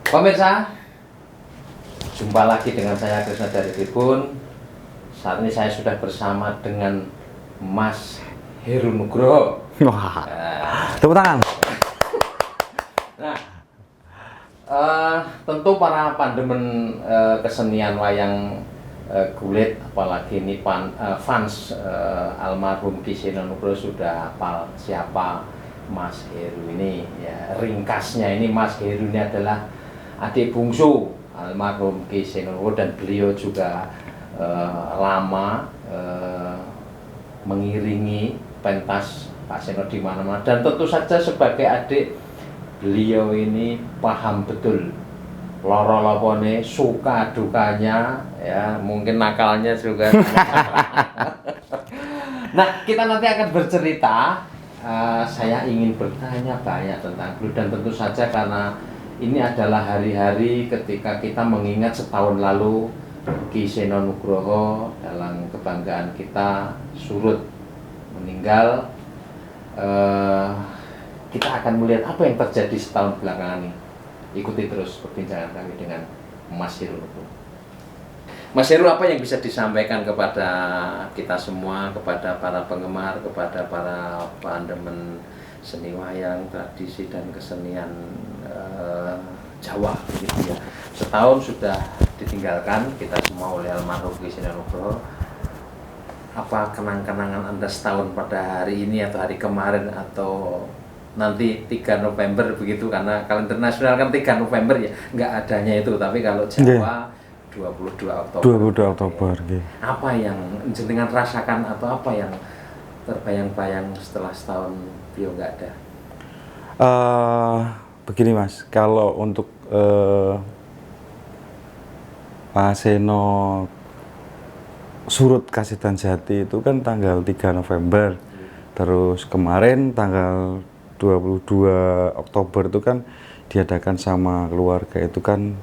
Pemirsa, jumpa lagi dengan saya Krisna dari Tribun. Saat ini saya sudah bersama dengan Mas Heru Nugroho. Wah, tepuk tangan. Nah, tentu para pandemen kesenian wayang kulit, apalagi ini fans almarhum Ki Seno Nugroho sudah hafal siapa Mas Heru ini. Ya, ringkasnya ini Mas Heru ini adalah adik bungsu almarhum Ki Seno Nugroho dan beliau juga lama mengiringi pentas Pak Seno di mana-mana, dan tentu saja sebagai adik beliau ini paham betul loro-lopone, suka dukanya, ya mungkin nakalnya juga. Nah, kita nanti akan bercerita. Saya ingin bertanya banyak tentang beliau, dan tentu saja karena ini adalah hari-hari ketika kita mengingat setahun lalu Ki Seno Nugroho dalam kebanggaan kita surut meninggal. Kita akan melihat apa yang terjadi setahun belakangan ini. Ikuti terus perbincangan kami dengan Mas Heru Nugroho. Mas Heru, apa yang bisa disampaikan kepada kita semua, kepada para penggemar, kepada para pandemen seni wayang, tradisi dan kesenian Jawa gitu ya. Setahun sudah ditinggalkan kita semua oleh almarhum Ki Seno Nugroho. Apa kenang-kenangan Anda setahun pada hari ini atau hari kemarin atau nanti 3 November begitu, karena kalender nasional kan 3 November ya, nggak adanya itu, tapi kalau Jawa 22 Oktober. 22 Oktober. Ya. Apa yang jenengan rasakan atau apa yang terbayang-bayang setelah setahun beliau nggak ada? Begini Mas, kalau untuk Pak Seno surut Kasitan Jati itu kan tanggal 3 November. Terus kemarin tanggal 22 Oktober itu kan diadakan sama keluarga itu kan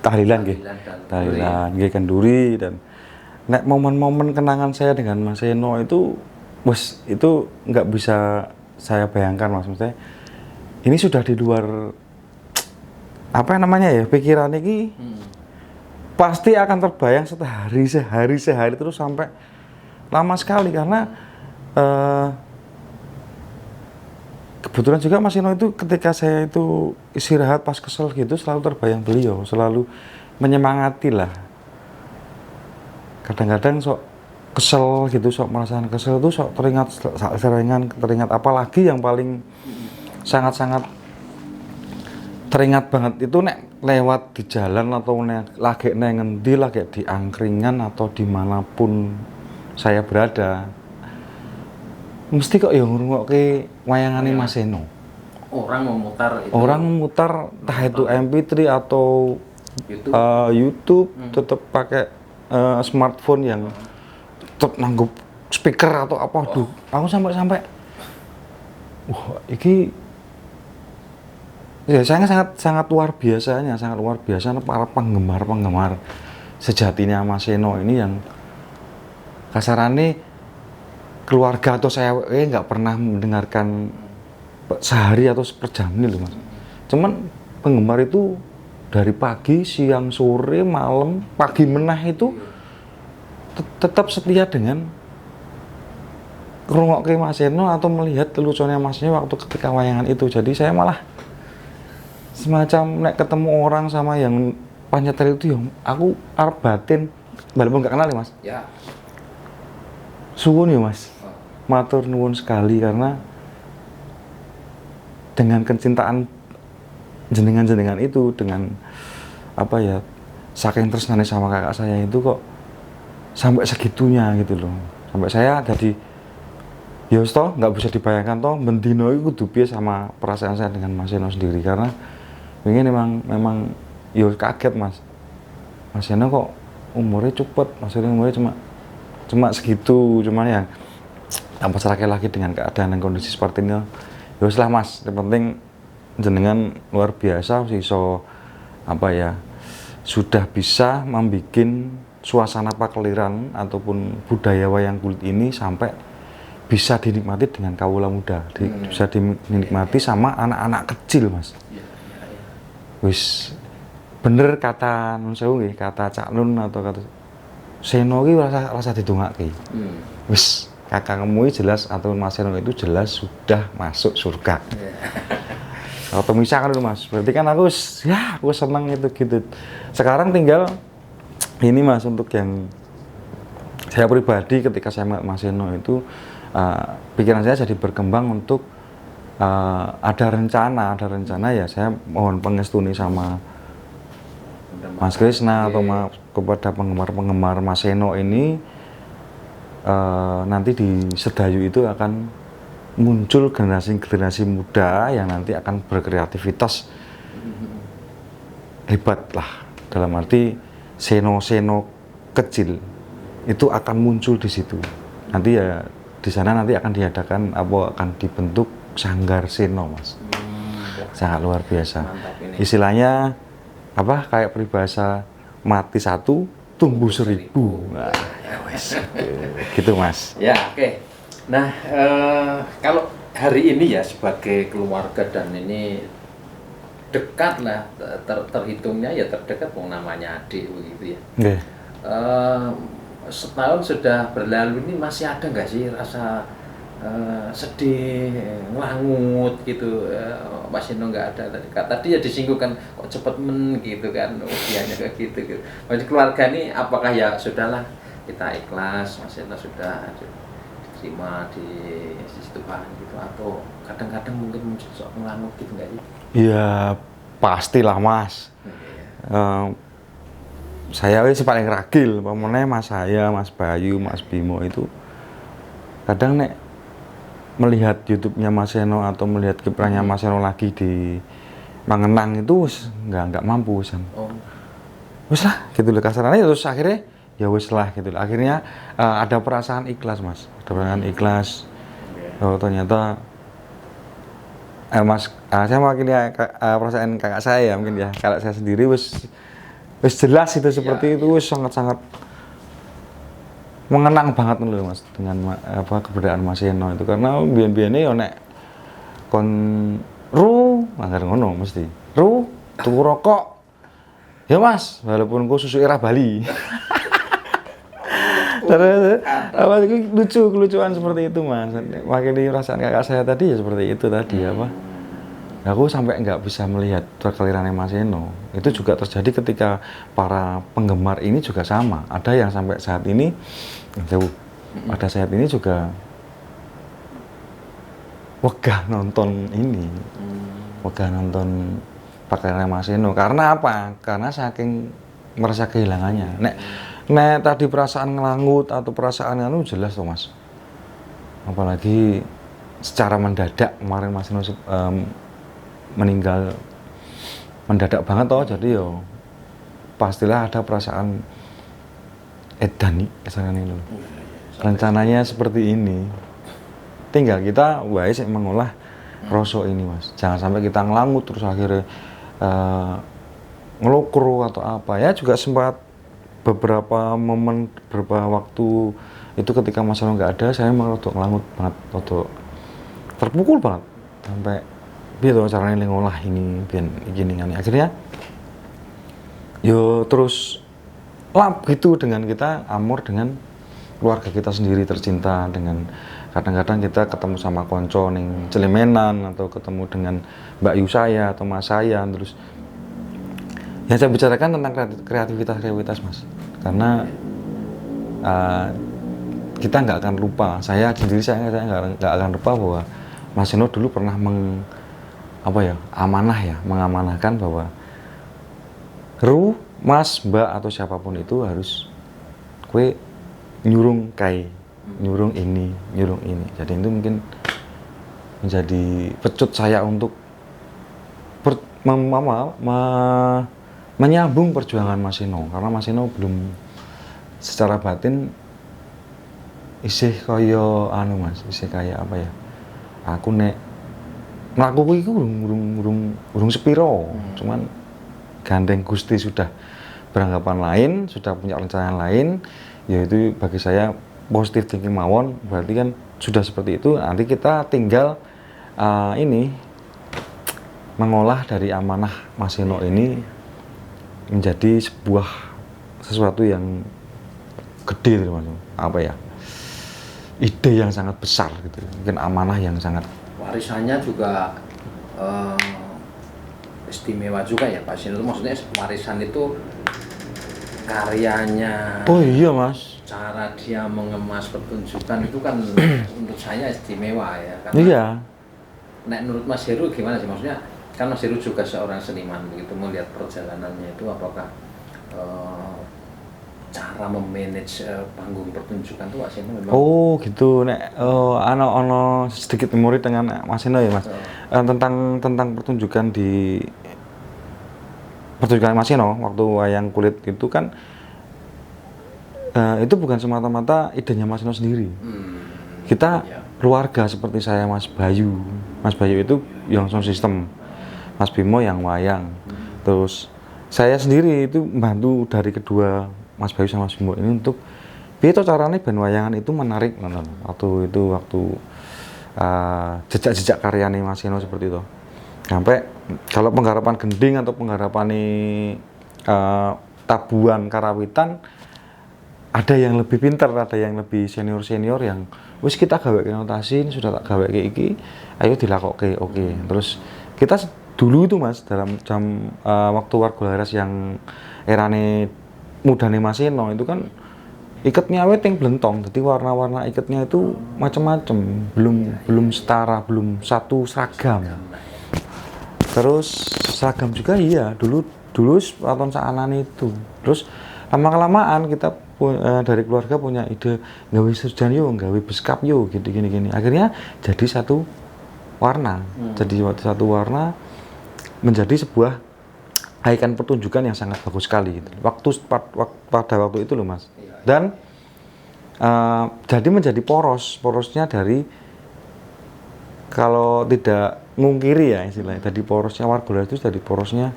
tahlilan nggih. Tahlilan nggih kenduri, dan nek momen-momen kenangan saya dengan Mas Seno itu itu nggak bisa saya bayangkan Mas. Maksudnya ini sudah di luar apa namanya ya, pikiran ini pasti akan terbayang sehari terus sampai lama sekali, karena kebetulan juga Mas Seno itu ketika saya itu istirahat pas kesel gitu selalu terbayang beliau, selalu menyemangati lah. Kadang-kadang sok kesel gitu, sok merasakan kesel itu sok teringat apalagi yang paling sangat-sangat teringat banget itu nek lewat di jalan atau lagi ngendi, lagi di angkringan atau dimanapun saya berada, mesti kok ya ngrungokke wayangane Mas Seno. Orang memutar itu. Orang memutar entah itu MP3 atau YouTube tetap pakai smartphone yang tetap nanggup speaker atau apa. Aduh, aku sampai iki ya sangat luar biasanya, para penggemar sejatinya Mas Seno ini yang kasarannya keluarga atau saya nggak pernah mendengarkan sehari atau seperjam ini loh Mas. Cuman penggemar itu dari pagi, siang, sore, malam, pagi menah itu tetap setia dengan ngrungokke Mas Seno atau melihat kelucuannya Mas Seno waktu ketika wayangan itu. Jadi saya malah semacam nek ketemu orang sama yang panyetel itu ya aku arep batin walaupun nggak kenal ya Mas. Ya. Suwun ya Mas. Matur nuwun sekali, karena dengan kecintaan jenengan itu, dengan apa ya, saking tresnane sama kakak saya itu kok sampai segitunya gitu loh. Sampai saya jadi ya toh nggak bisa dibayangkan toh bendino itu kudu piye sama perasaan saya dengan Mas Seno sendiri, karena ini memang ya kaget Mas. Mas Seno kok umurnya cepet, Mas Seno umurnya cuma segitu, cuman ya tanpa serake lagi dengan keadaan dan kondisi seperti ini. Ya wis lah Mas, yang penting jenengan luar biasa iso apa ya, sudah bisa membuat suasana pakeliran ataupun budaya wayang kulit ini sampai bisa dinikmati dengan kawula muda, bisa dinikmati sama anak-anak kecil Mas. wis bener kata nun sewu nggih, kata Cak Nun atau kata Seno ki rasa didongake. Wis kakangmu jelas atau Mas Seno itu jelas sudah masuk surga. Atau misalkan itu Mas, berarti kan aku senang itu gitu. Sekarang tinggal ini Mas, untuk yang saya pribadi ketika saya melihat Mas Seno itu pikiran saya jadi berkembang untuk ada rencana ya, saya mohon pengestuni sama Mas Krisna atau kepada penggemar Mas Seno ini, nanti di Sedayu itu akan muncul generasi muda yang nanti akan berkreativitas hebat lah, dalam arti Seno kecil itu akan muncul di situ. Nanti ya di sana nanti akan diadakan akan dibentuk sanggar Seno Mas. Sangat luar biasa. Istilahnya kayak peribahasa mati 1 tumbuh 1000. Nah, gitu Mas. Ya, oke. Nah, kalau hari ini ya sebagai keluarga dan ini dekat lah, terhitungnya ya terdekat, namanya adik begitu ya. Okay. Setahun sudah berlalu ini, masih ada nggak sih rasa sedih, ngelangut gitu? Mas Seno nggak ada tadi ya disinggungkan kok cepet gitu kan, usianya kayak gitu. Jadi keluarga ini apakah ya sudahlah kita ikhlas, Mas Seno sudah diterima di sisi Tuhan gitu, atau kadang-kadang mungkin muncul sok ngelangut gitu nggak sih? Ya pastilah Mas. Saya sih paling ragil, pokoknya Mas saya, Mas Bayu, Mas Bimo itu kadang melihat YouTube-nya Mas Seno atau melihat kiprahnya Mas Seno lagi di Mangenang itu nggak mampu wis lah gitu loh kasarannya, terus akhirnya ya wis lah gitu loh. Akhirnya ada perasaan ikhlas Mas, ada perasaan ikhlas. Ternyata Mas, saya mewakili perasaan kakak saya mungkin ya. Kalau saya sendiri wis jelas itu seperti itu, wis sangat-sangat mengenang banget loh Mas dengan keberadaan Mas Seno itu, karena biyen-biyene yo nek kon anggar ngono mesti tuku rokok ya Mas, walaupun ku susu era Bali. Terus lucuan seperti itu Mas. Wakili perasaan kakak saya tadi ya seperti itu tadi aku sampai nggak bisa melihat kekelirannya Mas Seno. Itu juga terjadi ketika para penggemar ini juga sama. Ada yang sampai saat ini juga wegah nonton ini, wegah nonton pakaiannya Mas Seno. Karena apa? Karena saking merasa kehilangannya. Nek tadi perasaan ngelangut atau perasaan jelas tuh Mas. Apalagi secara mendadak kemarin Mas Seno meninggal mendadak banget toh, jadi yo pastilah ada perasaan edani kesannya ini loh. Rencananya seperti ini, tinggal kita mengolah rasa ini Mas. Jangan sampai kita ngelangut terus akhirnya ngelokro atau apa ya. Juga sempat beberapa waktu itu ketika Mas Seno nggak ada, saya emang rodok ngelangut banget, rodok terpukul banget sampai biar tuh caranya ngolah ini biar gini kan. Akhirnya yo terus lap gitu dengan kita amor dengan keluarga kita sendiri tercinta, dengan kadang-kadang kita ketemu sama konco ning Celemenan atau ketemu dengan Mbak Yu saya atau Mas saya, terus yang saya bicarakan tentang kreativitas Mas, karena kita nggak akan lupa, saya sendiri saya nggak akan lupa bahwa Mas Seno dulu pernah mengamanahkan bahwa Mas, Mbak atau siapapun itu harus nyurung nyurung ini. Jadi itu mungkin menjadi pecut saya untuk menyambung perjuangan Mas Seno, karena Mas Seno belum secara batin isih kaya Mas, isih kaya apa ya? Aku mlakuku iku urung sepiro, cuman gandeng Gusti sudah beranggapan lain, sudah punya rencana lain, yaitu bagi saya positive thinking mawon, berarti kan sudah seperti itu. Nanti kita tinggal mengolah dari amanah Mas Eno ini menjadi sesuatu yang gede gitu Mas. Apa ya? Ide yang sangat besar gitu. Mungkin amanah yang sangat Warisannya juga istimewa juga ya Pak Sin. Itu maksudnya warisan itu karyanya. Oh iya Mas. Cara dia mengemas pertunjukan itu kan menurut saya istimewa ya. Karena Iya. nek menurut Mas Heru gimana sih, maksudnya kan Mas Heru juga seorang seniman, begitu melihat perjalanannya itu apakah cara memanage panggung pertunjukan tuh Mas Eno memang Oh gitu, nek ono sedikit memori dengan Mas Eno ya Mas. Tentang pertunjukan Mas Eno waktu wayang kulit itu kan itu bukan semata-mata idenya Mas Eno sendiri. Kita iya. keluarga seperti saya Mas Bayu itu yang sound system, Mas Bimo yang wayang. Terus saya sendiri itu membantu dari kedua Mas Bayu sama Mas Bimo ini untuk piye to carane ben wayangan itu menarik nonton. Waktu jejak-jejak karyane Mas Eno seperti itu. Sampai kalau penggarapan gending atau penggarapan tabuhan karawitan ada yang lebih pintar, ada yang lebih senior yang wis kita gawe notasi, ini sudah tak gawe kayak iki, ayo dilakoke. Oke. Terus kita dulu itu Mas dalam jam waktu Warga Laras yang erane mudane Mas Eno itu kan ikatnya awet yang belentong, jadi warna-warna ikatnya itu macam-macam, belum setara, belum satu seragam. Terus seragam juga iya, dulu waton saanane itu. Terus lama-kelamaan kita dari keluarga punya ide gawe serjan yo, gawe beskap yo, gini. Akhirnya jadi satu warna. Jadi satu warna menjadi sebuah ikon pertunjukan yang sangat bagus sekali gitu. Pada waktu itu loh Mas. Dan jadi menjadi porosnya dari, kalau tidak ngungkiri ya istilahnya, jadi porosnya Warga Laras itu jadi porosnya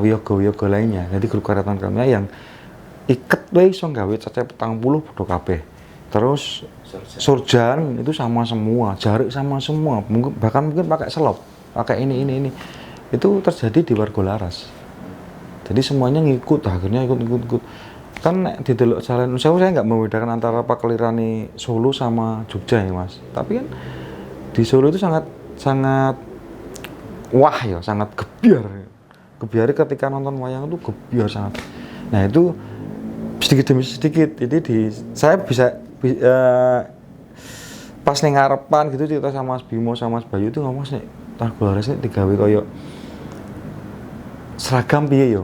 wiyoga lainnya. Jadi grup karya tanpa yang iket wae iso gawe cacah 40 padha kabeh. Terus surjan itu sama semua, jarik sama semua, bahkan mungkin pakai selop, pakai ini. Itu terjadi di Warga Laras. Jadi semuanya ngikut, akhirnya ikut. Kan di delok jalan saya nggak membedakan antara pakelirane Solo sama Jogja ya Mas. Tapi kan di Solo itu sangat wah ya, sangat gebyar ketika nonton wayang itu gebyar sangat. Nah itu sedikit demi sedikit, jadi saya bisa pas ning ngarepan gitu cerita sama Mas Bimo sama Mas Bayu itu ngomong nih Warga Laras ini digawe koyo seragam piye yo.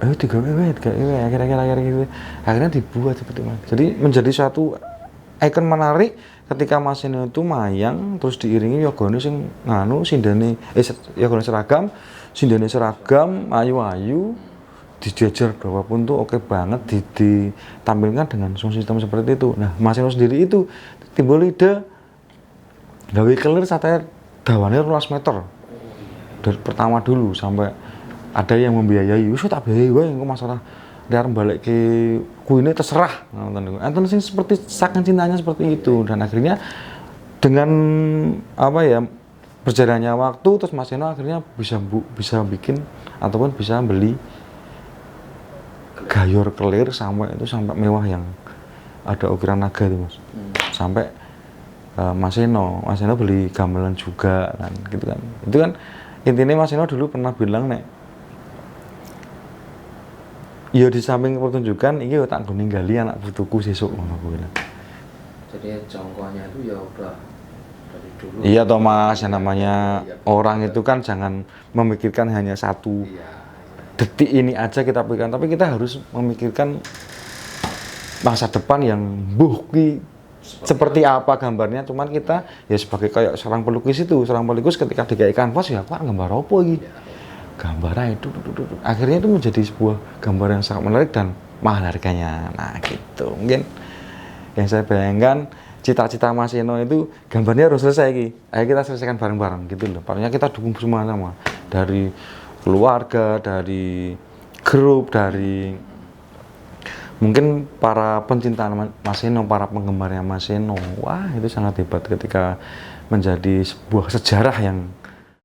Ayo digawe akhirnya gitu. Akhirnya dibuat seperti itu. Jadi menjadi suatu ikon menarik ketika Mas Eno itu mayang terus diiringi yogane sing nganu sindane yogane seragam, sindane seragam ayu-ayu, dijejer berapapun tuh oke banget, ditampilkan dengan sound system seperti itu. Nah, Mas Eno sendiri itu timbul ide gawe kelir satenya dawane 12 meter. Dari pertama dulu sampai ada yang membiayai, wis tak biayai wae engko masalah liar balik ke kuine terserah ngoten. Enten sing seperti saking cintanya seperti itu, dan akhirnya dengan apa ya berjalannya waktu terus Mas Eno akhirnya bisa bikin ataupun bisa beli gayor kelir sampai mewah yang ada ukiran naga itu Mas. Sampai Mas Eno beli gamelan juga kan gitu kan. Itu kan intinya Mas Eno dulu pernah bilang nek ya di samping pertunjukan ini tak gue ninggali anak putuku sesuk ngono kuwi. Jadi jongkonya itu ya udah dari dulu. Iya toh Mas, yang namanya orang itu kan jangan memikirkan hanya satu detik ini aja kita pikirkan, tapi kita harus memikirkan masa depan yang seperti apa gambarnya. Cuman kita ya sebagai kayak seorang pelukis ketika digawe kanvas ya Pak gambar apa iki? Gambarnya itu akhirnya itu menjadi sebuah gambar yang sangat menarik dan mahal harganya. Nah gitu mungkin yang saya bayangkan, cita-cita Mas Eno itu gambarnya harus selesai ayo kita selesaikan bareng-bareng gitu loh. Pokoknya kita dukung semua dari keluarga, dari grup, dari mungkin para pencinta Mas Eno, para penggemarnya Mas Eno. Wah itu sangat hebat ketika menjadi sebuah sejarah yang